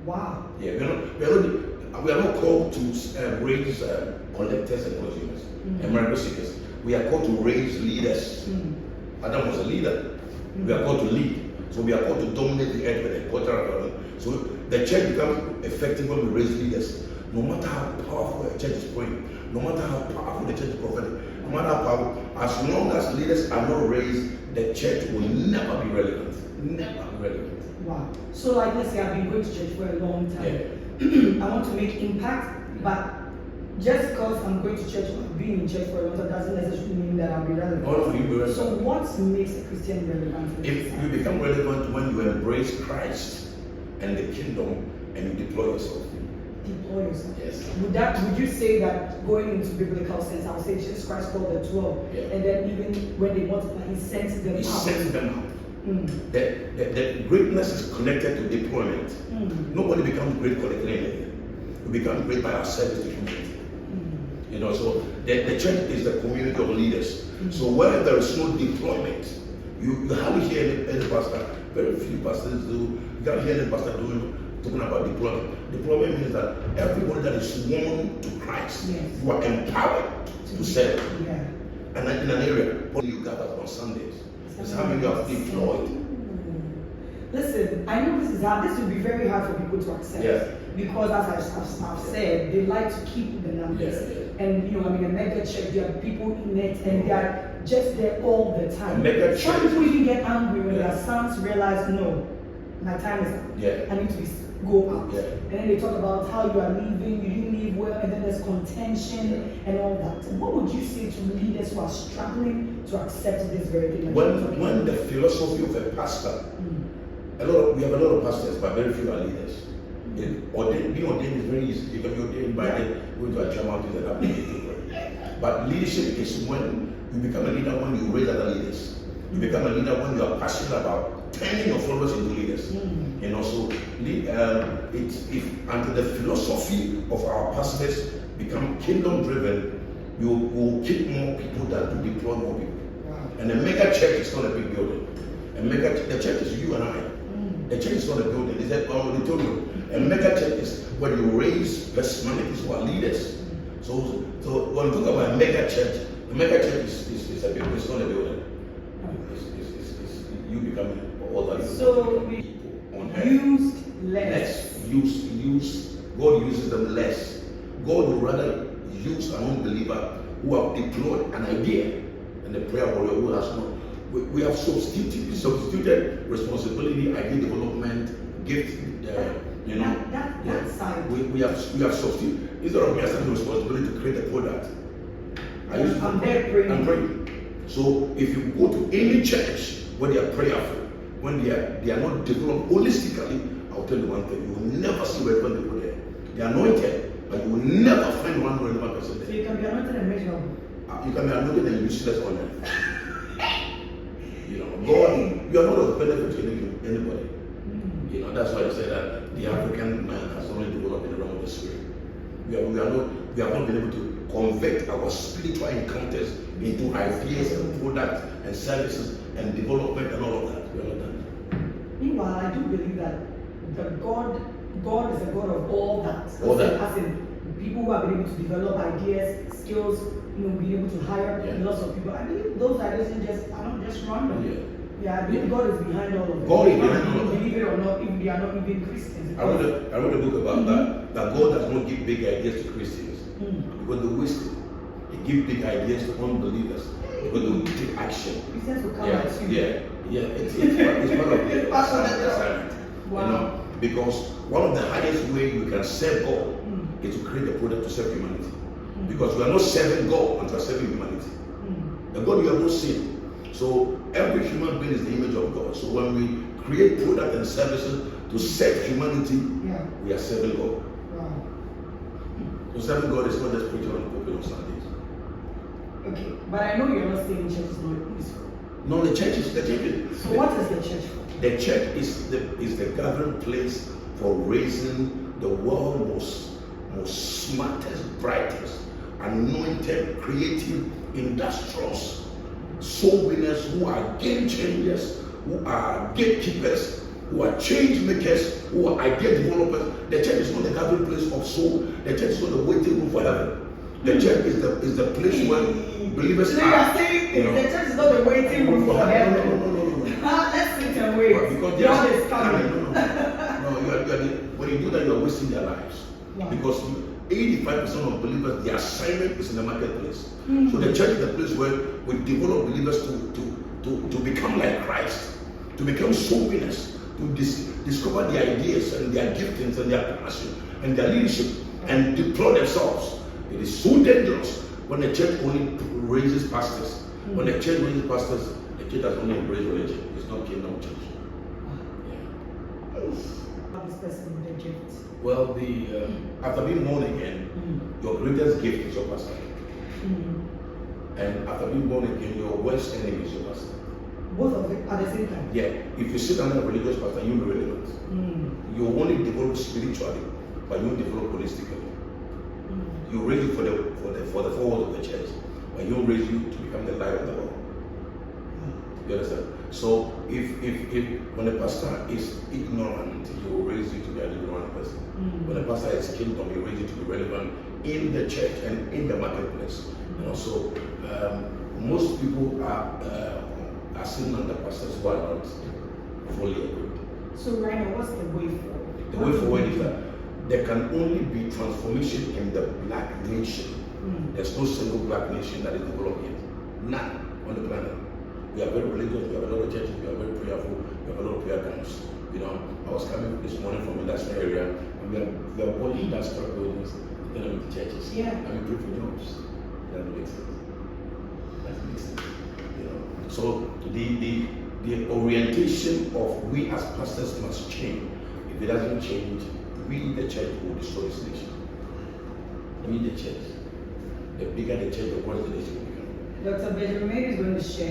Wow. Yeah, we are not called to raise collectors and consumers and miracle seekers. We are called to raise leaders. Adam was a leader. We are called to lead. So we are called to dominate the earth with a cultural development. So the church becomes effective when we raise leaders. No matter how powerful a church is praying, no matter how powerful the church is prophetic, no matter how powerful, as long as leaders are not raised, the church will never be relevant. Never be relevant. Wow. So like let's say I've been going to church for a long time. Yeah. I want to make impact, but just because I'm going to church or being in church for a long time doesn't necessarily mean that I'll be relevant. All of you be relevant. So what makes a Christian relevant? If you become relevant when you embrace Christ and the kingdom and you deploy yourself. Deploy yourself. Yes. Would you say that going into biblical sense, I would say Jesus Christ called the 12, Yeah. and then even when they multiply, he sent them He out. sends them out. The greatness is connected to deployment. Nobody becomes great collecting anything. We become great by our service to humanity. You know, so the church is the community of leaders. So where there is no deployment, you hardly hear any pastor. Very few pastors do. You can't hear any pastor talking about deployment. Deployment means that everybody that is sworn to Christ, you are empowered to serve. Yeah. And in an area, only you gather on Sundays. It's how many you have deployed. Listen, I know this will be very hard for people to accept. Yeah. Because as I've said, they like to keep the numbers. Yeah. And a mega church, there are people in it and they are just there all the time. Some people even get angry when their sons realize, no, my time is up. Yeah. I need to go out. Yeah. And then they talk about how you are leaving, you didn't leave well, and then there's contention and all that. What would you say to leaders who are struggling to accept this very thing? When the philosophy of a pastor, we have a lot of pastors, but very few are leaders. Being ordained is very easy. You can be ordained by going to a church mountain and have people. But leadership is when you become a leader when you raise other leaders. You become a leader when you are passionate about turning your followers into leaders. And also, if until the philosophy of our pastors become kingdom driven, you will keep more people than to deploy more people. And a mega church is not a big building. The church is you and I. The church is not a building, it's an auditorium. A mega church is when you raise personalities who are leaders. So when you talk about a mega church, the mega church is a building, it's not a building. It's you becoming all that. So we on earth. used less. God uses them less. God would rather use an unbeliever who have deployed an idea and the prayer warrior who has not. We have substituted responsibility, idea development, gift, That side. We have substituted. Instead of me accepting responsibility to create a product, I'm there praying. I'm praying. So if you go to any church where they are prayerful, when they are not developed holistically, I'll tell you one thing: you will never see relevant people there. They are anointed, but you will never find one relevant person there. So you can be anointed and measurable. You can be anointed and useless on earth. God, you are not of benefit to anybody. That's why I say that the African man has only developed in the realm of the spirit. We have not been able to convert our spiritual encounters into ideas and products and services and development and all of that. We are not done. Meanwhile, I do believe that God is a God of all that. All that. As in people who have been able to develop ideas, skills, being able to hire lots of people. I believe those ideas are not just random. I believe God is behind all of it. God is behind all of it. Believe it or not, if they are not even Christians. I wrote a book about that God does not give big ideas to Christians because they waste it. He gives big ideas to unbelievers because they will take action. Christians will come at you. It's part of the assignment. Wow. Because one of the highest ways you can serve God is to create a product to serve humanity. Because you are not serving God until you are serving humanity. The God you have not seen. So every human being is the image of God. So when we create products and services to serve humanity, we are serving God. Wow. So serving God is not just preaching on the pulpit on Sundays. Okay, but I know you're not saying church is not useful. No, the church is. So what is the church for? The church is the gathering place for raising the world's most smartest, brightest, anointed, creative, industrious soul winners who are game changers, who are gatekeepers who are change makers, who are idea developers. The church is not a gathering place of soul. The church is not a waiting room for heaven. The church is the place where believers so are. you are saying the church is not a waiting room for heaven. No. Let's sit and wait. Because God is coming. When you do that, you are wasting their lives. Wow. Because 85% of believers, their assignment is in the marketplace. So the church is the place where we develop believers to become like Christ, to become soul winners, to discover their ideas and their giftings and their passion and their leadership and deploy themselves. It is so dangerous when the church only raises pastors. When the church raises pastors, the church has only embraced religion. It's not kingdom church. This person with a gift. Well, after being born again, your greatest gift is your pastor. And after being born again, your worst enemy is your pastor. Both of them at the same time. Yeah. If you sit under a religious pastor, you'll be relevant. You only develop spiritually, but you won't develop holistically. You raise you for the forward of the church, but you won't raise you to become the light of the world. You understand? So if when the pastor is ignorant, he will raise you to be an ignorant person. When the pastor is kingdom, he will raise you to be relevant in the church and in the marketplace. So most people are sitting under pastors who are not fully equipped. So right now, what's the way forward? The way forward is that there can only be transformation in the black nation. There's no single black nation that is developed yet. None on the planet. We are very religious, we have a lot of churches, we are very prayerful, we have a lot of prayer camps. I was coming this morning from industrial area, and we are building industrial buildings, then I'm with the churches. Yeah. I'm in for jobs. That makes sense. That makes sense. So the orientation of we as pastors must change. If it doesn't change, we the church will destroy this nation. We the church. The bigger the church, the worse the nation will become. Dr. Benjamin is going to share